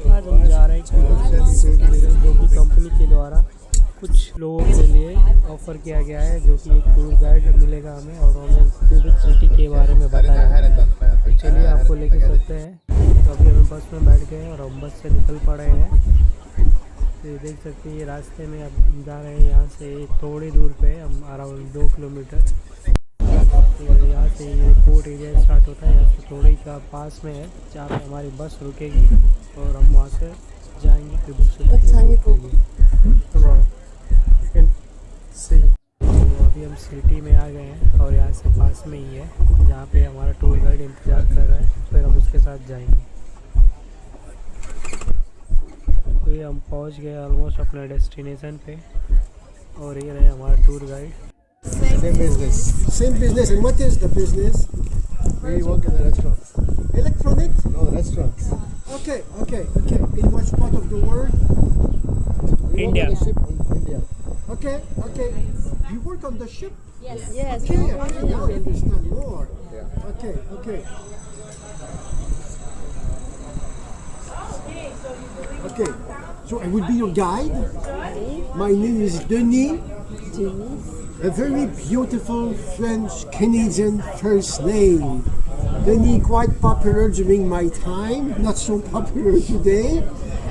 आज हम जा रहे हैं जो कि कंपनी के द्वारा कुछ लोगों के लिए ऑफ़र किया गया है, जो कि एक टूर गाइड मिलेगा हमें और हमें क्यूबिक सिटी के बारे में बताया है। तो चलिए आपको लेके चलते हैं। तो अभी हमें बस में बैठ गए और हम बस से निकल पड़े हैं। तो ये देख सकते हैं, ये रास्ते में अब जा रहे हैं। यहाँ से थोड़ी दूर पे हम अराउंड 2 किलोमीटर। तो यहाँ से ये पोर्ट एरिया स्टार्ट होता है, यहाँ से थोड़े का पास में है जहाँ पे हमारी बस रुकेगी और हम वहाँ से जाएंगे क्यूबिक सिटी। तो अभी हम सिटी में आ गए हैं और यहाँ से पास में ही है जहाँ पे हमारा टूर गाइड इंतज़ार कर रहा है, फिर हम उसके साथ जाएंगे। तो ये हम पहुँच गए ऑलमोस्ट अपने डेस्टिनेशन पे और ये रहे हमारा tour guide. Same business. Same business. And what is the business? We work in the restaurants. Electronics? No, restaurants. Okay. In which part of the world? We India. work on the ship in India. Okay. You work on the ship? Yes. Okay, now I understand more. Yeah. Okay. Okay, so I will be your guide. My name is Denis. A very beautiful French-Canadian first name. Denis, quite popular during my time, not so popular today.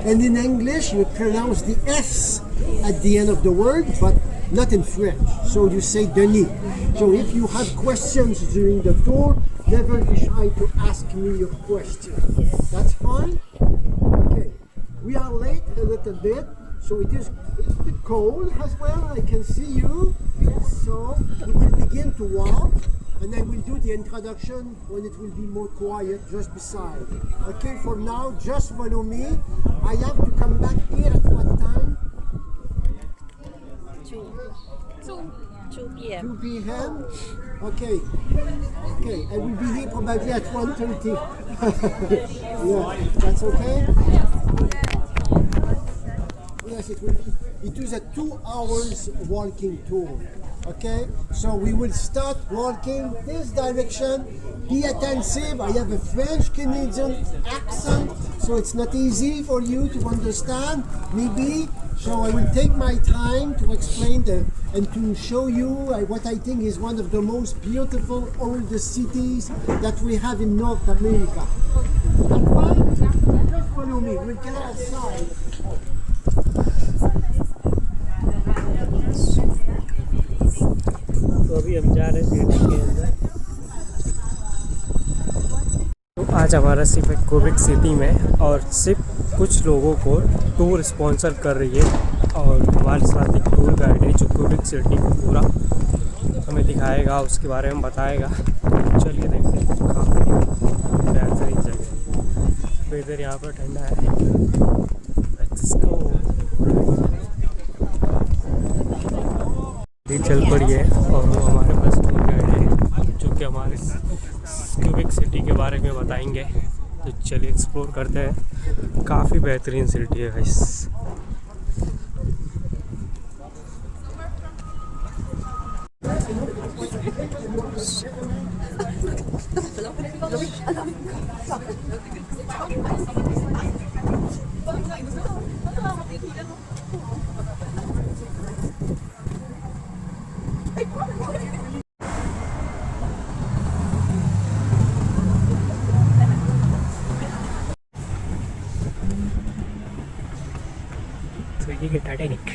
And in English, you pronounce the S at the end of the word, but not in French. So you say Denis. So if you have questions during the tour, never be shy to ask me your question. That's fine? Okay. We are late a little bit, so it is a little bit cold as well. I can see you. So we will begin to walk, and I will do the introduction when it will be more quiet just beside. Okay, for now, just follow me. I have to come back here at what time? 2 p.m. 2 p.m. Okay, I will be here probably at 1:30. Yeah, that's okay? Yes, it will be. It is a 2 hours walking tour. Okay, so we will start walking this direction. Be attentive. I have a French Canadian accent, so it's not easy for you to understand, maybe. So I will take my time to explain and to show you what I think is one of the most beautiful oldest cities that we have in North America. Fine? Just follow me. We'll get outside. तो अभी हम जा रहे हैं city के अंदर। तो आज हमारा सिर्फ है क्यूबिक सिटी में और सिर्फ कुछ लोगों को टूर स्पॉन्सर कर रही है और हमारे साथ एक टूर गाइड है जो क्यूबिक सिटी को पूरा हमें दिखाएगा, उसके बारे में बताएगा। चलिए देखते हैं। काफ़ी बेहतरीन जगह, वेदर यहाँ पर ठंडा है। Let's go। चल पड़ी है और वो हमारे पास टूर गाइड है जो कि हमारे क्यूबिक सिटी के बारे में बताएंगे। तो चलिए एक्सप्लोर करते हैं। काफ़ी बेहतरीन सिटी है गाइस। तो ये टाइटैनिक।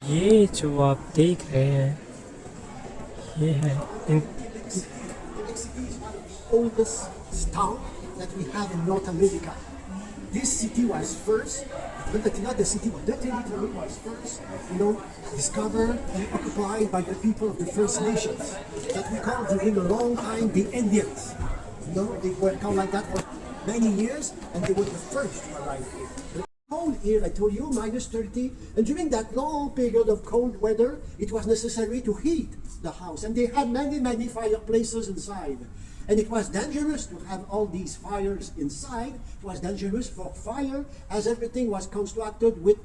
ये जो आप देख रहे हैं ये है Oldest town that we have in North America. This city was first, but not the city, but the territory was first, discovered and occupied by the people of the First Nations that we called during a long time the Indians. They were called like that for many years, and they were the first to arrive here. The cold here, I told you, minus 30, and during that long period of cold weather, it was necessary to heat the house, and they had many fireplaces inside. And it was dangerous to have all these fires inside. It was dangerous for fire, as everything was constructed with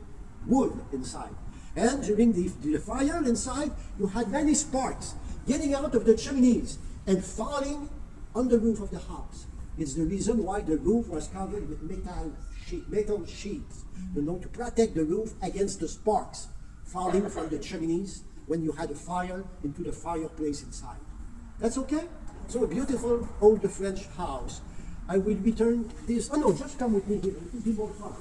wood inside. And during the fire inside, you had many sparks getting out of the chimneys and falling on the roof of the house. It's the reason why the roof was covered with metal sheets, to protect the roof against the sparks falling from the chimneys when you had a fire into the fireplace inside. That's okay? So a beautiful old French house. I will return this. Oh no, just come with me here. It will be more fun.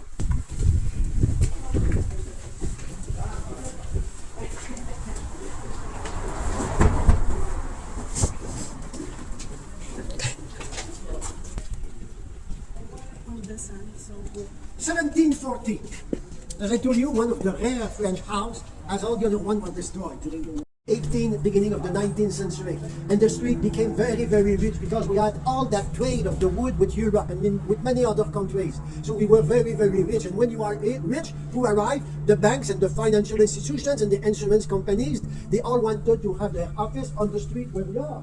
The sun is so good. 1740. As I told you, one of the rare French houses, as all the other one was destroyed during the 18th, beginning of the 19th century. And the street became very rich because we had all that trade of the wood with Europe and with many other countries. So we were very rich. And when you are rich, who arrived, the banks and the financial institutions and the insurance companies, they all wanted to have their office on the street where we are.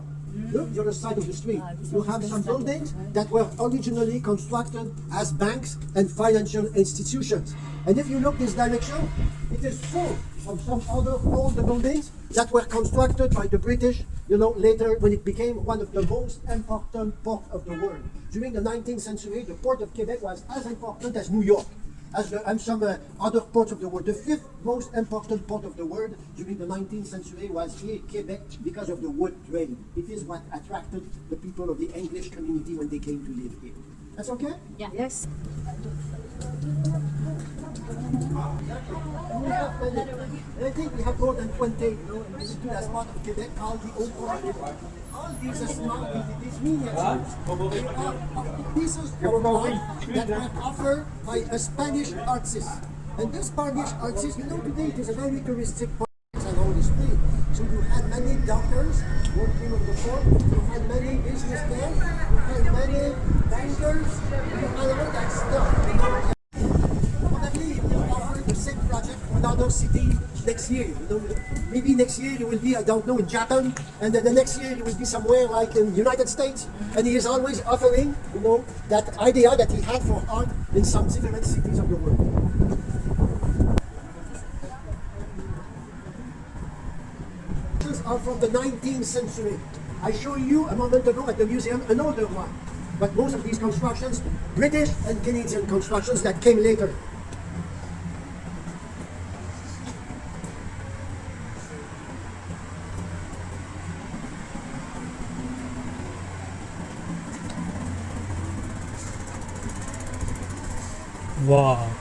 Look, the other side of the street. You have some buildings that were originally constructed as banks and financial institutions. And if you look this direction, it is full of some other older buildings that were constructed by the British, later when it became one of the most important ports of the world. During the 19th century, the port of Quebec was as important as New York, and some other ports of the world. The fifth most important port of the world during the 19th century was here, Quebec, because of the wood trade. It is what attracted the people of the English community when they came to live here. That's okay? Yeah. Yes. And we have I think we have more than 20, and this is as part of Quebec called the Old Port. All these are small pieces, these miniatures, they are pieces of art that were offered by a Spanish artist. And this Spanish artist, today it is a very touristic part along the street. So you had many doctors working on the port, you had many businessmen, you had many bankers, you had all that stuff. Probably you will offer the same project for another city next year. Maybe next year you will be, I don't know, in Japan, and then the next year you will be somewhere like in the United States. And he is always offering, that idea that he had for art in some different cities of the world. These are from the 19th century. I showed you a moment ago at the museum an older one. But most of these constructions, British and Canadian constructions that came later. Wow.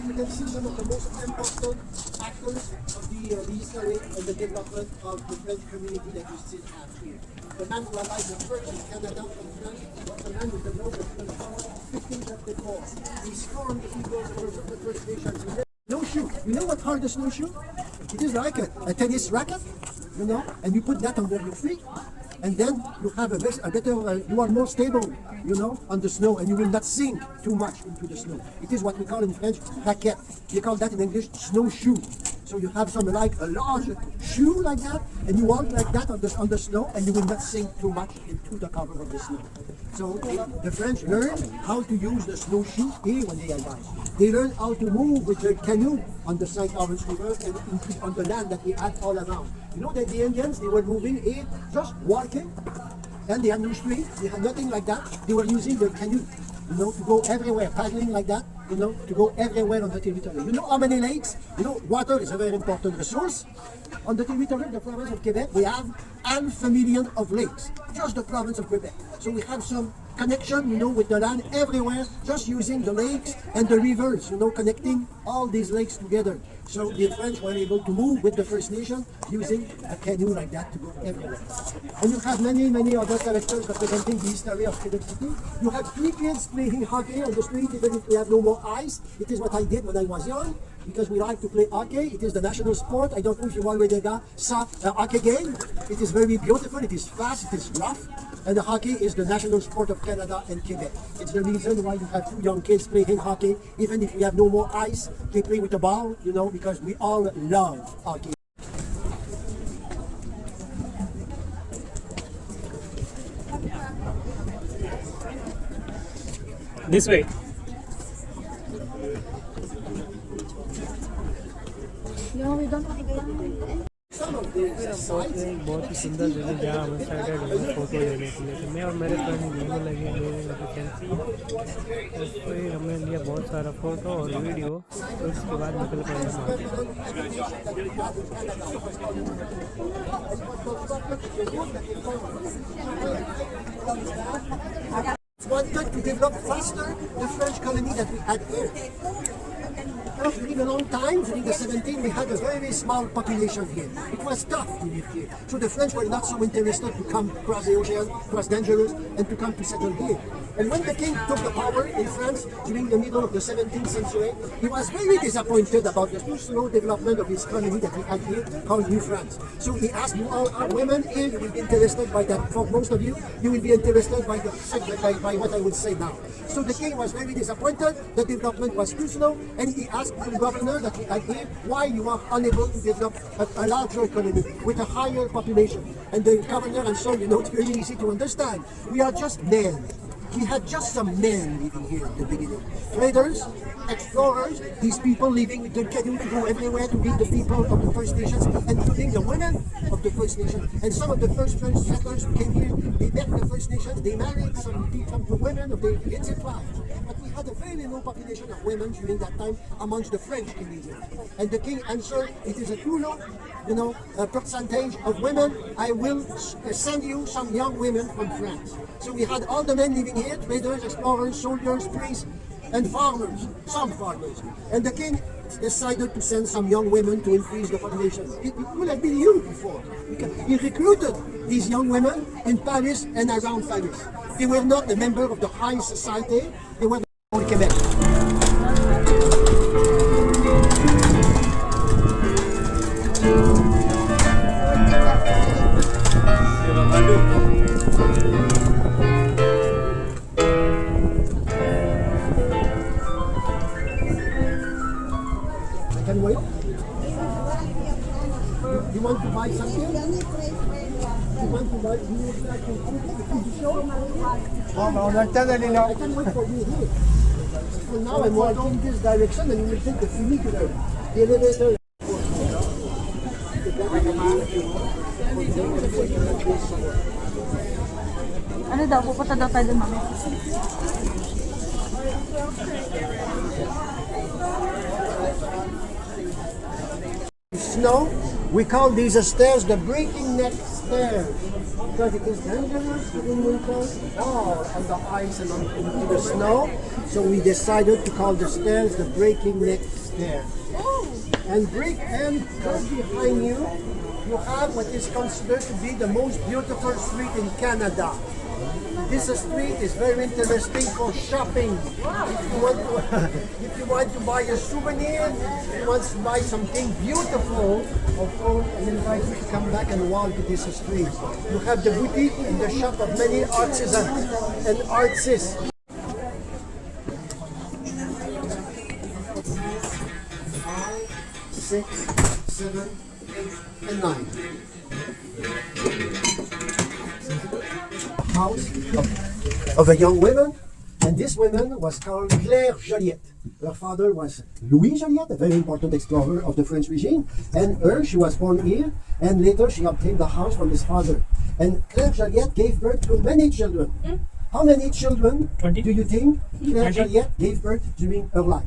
You can see some of the most important actors of the history and the development of the French community that you still have here. The man who arrived the first in Canada from France was the man with the most French power, 1554. He stormed the eagles of the First Nations. Snowshoe. You know what hard a snowshoe? It is like a tennis racket, and you put that under your feet. And then you have a better, you are more stable, on the snow, and you will not sink too much into the snow. It is what we call in French raquette. They call that in English snowshoe. So you have something like a large shoe like that, and you walk like that on the snow, and you will not sink too much into the cover of the snow. So the French learned how to use the snowshoe here when they arrived. They learned how to move with their canoe on the St. Lawrence River and on the land that we had all around. You know that the Indians, they were moving here, just walking, and they had no street, they had nothing like that. They were using their canoe, to go everywhere, paddling like that, to go everywhere on the territory. You know how many lakes? Water is a very important resource. On the territory of the province of Quebec, we have 500,000 of lakes, just the province of Quebec. So we have some connection, with the land everywhere, just using the lakes and the rivers, connecting all these lakes together. So the French were able to move with the First Nation using a canoe like that to go everywhere. And you have many other characters representing the history of Quebec City. You have 3 kids playing hockey on the street even if we have no more ice. It is what I did when I was young, because we like to play hockey. It is the national sport. I don't know if you already saw a hockey game. It is very beautiful, it is fast, it is rough. And the hockey is the national sport of Canada and Quebec. It's the reason why you have 2 young kids playing hockey. Even if we have no more ice, they play with the ball, you know, because we all love hockey. This way. No, we don't have time. बहुत ही सुंदर जगह जहाँ हम excited हुए photo लेने के लिए। तो मैं और मेरे फ्रेंड घूमने लगे, लेने लगे सेल्फी। तो फिर हमने लिया बहुत सारा फोटो और वीडियो। तो उसके बाद निकल पड़े हम। Wanted to develop faster the French colony that we had here. During a long time, during the 17th, we had a very small population here. It was tough to live here. So the French were not so interested to come across the ocean, cross dangerous, and to come to settle here. And when the king took the power in France during the middle of the 17th century, he was very disappointed about the too slow development of his colony that we had here called New France. So he asked, you all are women here, you will be interested by that. For most of you, you will be interested by what I will say now. So the king was very disappointed, the development was too slow, and he asked the governor that we had here why you are unable to develop a larger economy with a higher population. And the governor answered, you know, it's very easy to understand. We are just men. We had just some men living here at the beginning. Traders, explorers, these people living with their canoe to go everywhere to meet the people of the First Nations, including the women of the First Nation. And some of the first French settlers who came here, they met the First Nations, they married some women of the Indian tribes. But we had a very low population of women during that time amongst the French Canadians. And the king answered, it is a too low, you know, percentage of women. I will send you some young women from France. So we had all the men living here, traders, explorers, soldiers, priests, and farmers, some farmers. And the king decided to send some young women to increase the population. It would have been you before. He recruited these young women in Paris and around Paris. They were not a member of the high society, they were from Quebec. I can wait. You want to buy something? You want to buy? You would like to food show? On a le temps d'aller là. I can wait for you here. For now, I'm walking this direction, and you will take the funicular, the elevator. Ano daw, pupunta daw tayo dun, mami. Snow, we call these stairs the breaking neck stairs because it is dangerous in winter or on the ice and into the snow. So we decided to call the stairs the breaking neck stairs. And just behind you, you have what is considered to be the most beautiful street in Canada. This street is very interesting for shopping. If you want to buy a souvenir, if you want to buy something beautiful, of course, I invite you to come back and walk this street. You have the boutique and the shop of many artisans and artists. 5, 6, 7, 8, and 9. House of a young woman, and this woman was called Claire Joliette. Her father was Louis Joliette, a very important explorer of the French regime, and she was born here, and later she obtained the house from his father. And Claire Joliette gave birth to many children. How many children 20. do you think Claire 20. Joliette gave birth during her life?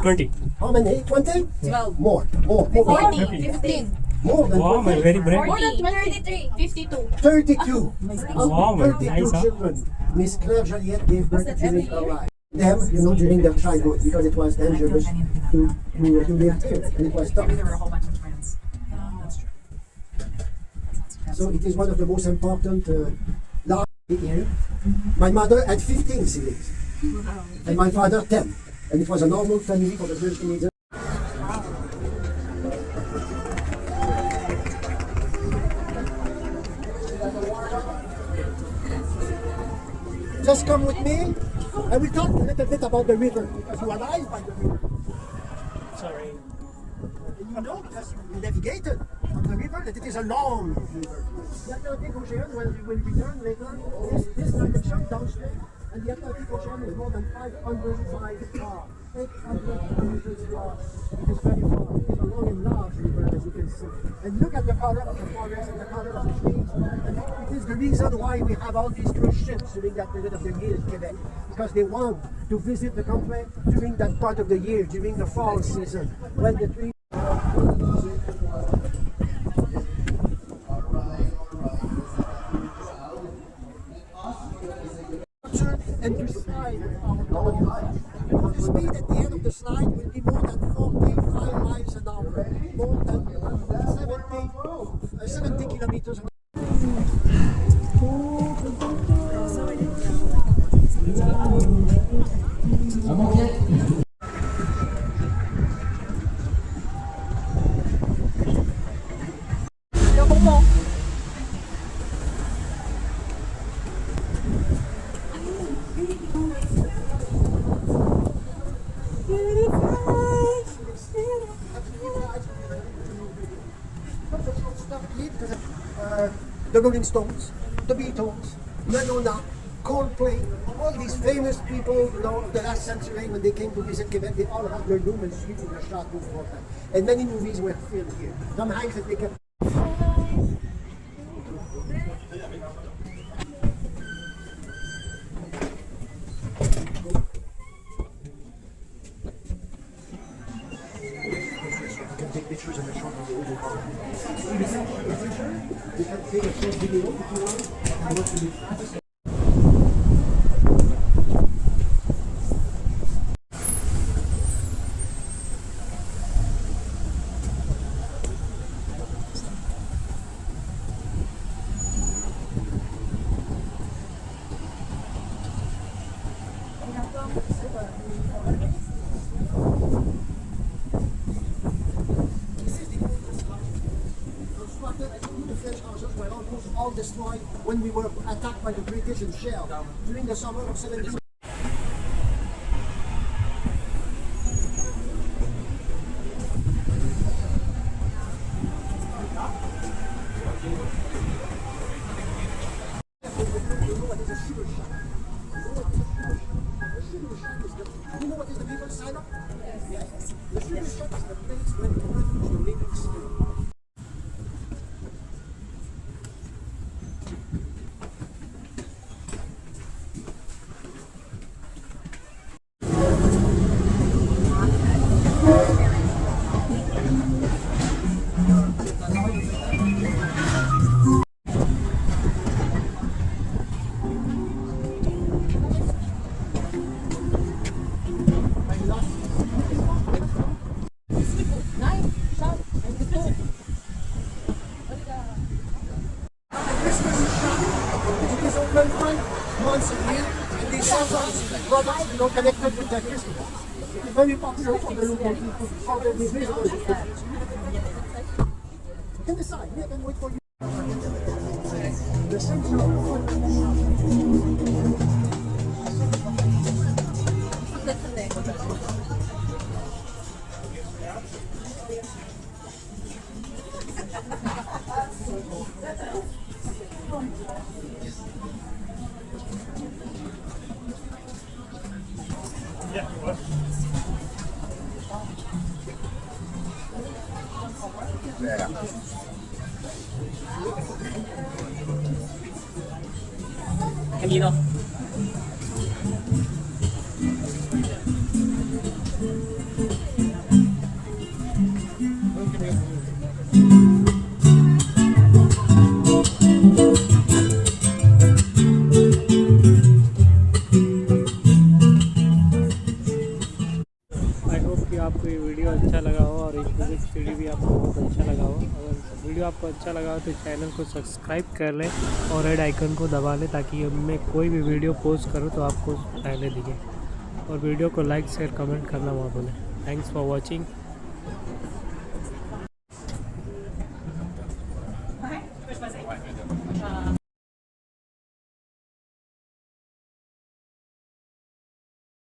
20. How many? 20? 12. More. 40. 15. More than Wow, 20. very brave. More than 23. 52. 32. Wow, 32 nice, huh? children. Miss Claire Joliette gave birth during her life. them, during their childhood because it was dangerous to live there and it was tough. There were a whole bunch of twins. That's true. So it is one of the most important large here. My mother had 15 siblings and my father 10. And it was a normal family for the French Canadians. Just come with me. I will talk a little bit about the river because you arrived by the river. Sorry. And you know, because you navigated on the river, that it is a long river. The Atlantic Ocean, when we will return later, this direction downstream, and the Atlantic Ocean is more than 500 miles far. 800 kilometers far. It is very far. It is a long and large river, as you can see. And look at the color of the forest and the color of the trees. And it is the reason why we have all these cruise ships during that period of the year in Quebec. Because they want to visit the country during that part of the year, during the fall season, when the trees. And to slide our dogs. The speed at the end of the slide will be more than 45 miles an hour, more than 70 kilometers an hour. The Rolling Stones, the Beatles, Madonna, Coldplay, all these famous people, of the last century when they came to visit Quebec, they all had their room and suite in their chateau for that. And many movies were filmed here. Tom Hanks had taken. You can take pictures in the shop of the old car. You can take a short video if you want. And what you do. All destroyed when we were attacked by the British and shelled during the summer of 17. You know what is the people sign up? Yes. The sugar shack is the place where the refuge the living. Once a year, and they sell products, connected with their Christmas. It's very popular for the local people, for the visitors. You can decide, we can wait for you. The central. Camino. अच्छा लगा हो तो channel को subscribe कर लें और red icon को दबा लें ताकि मैं कोई भी वीडियो पोस्ट करूं तो आपको पहले दिखे। और वीडियो को लाइक शेयर कमेंट करना मत भूलें। Thanks for watching.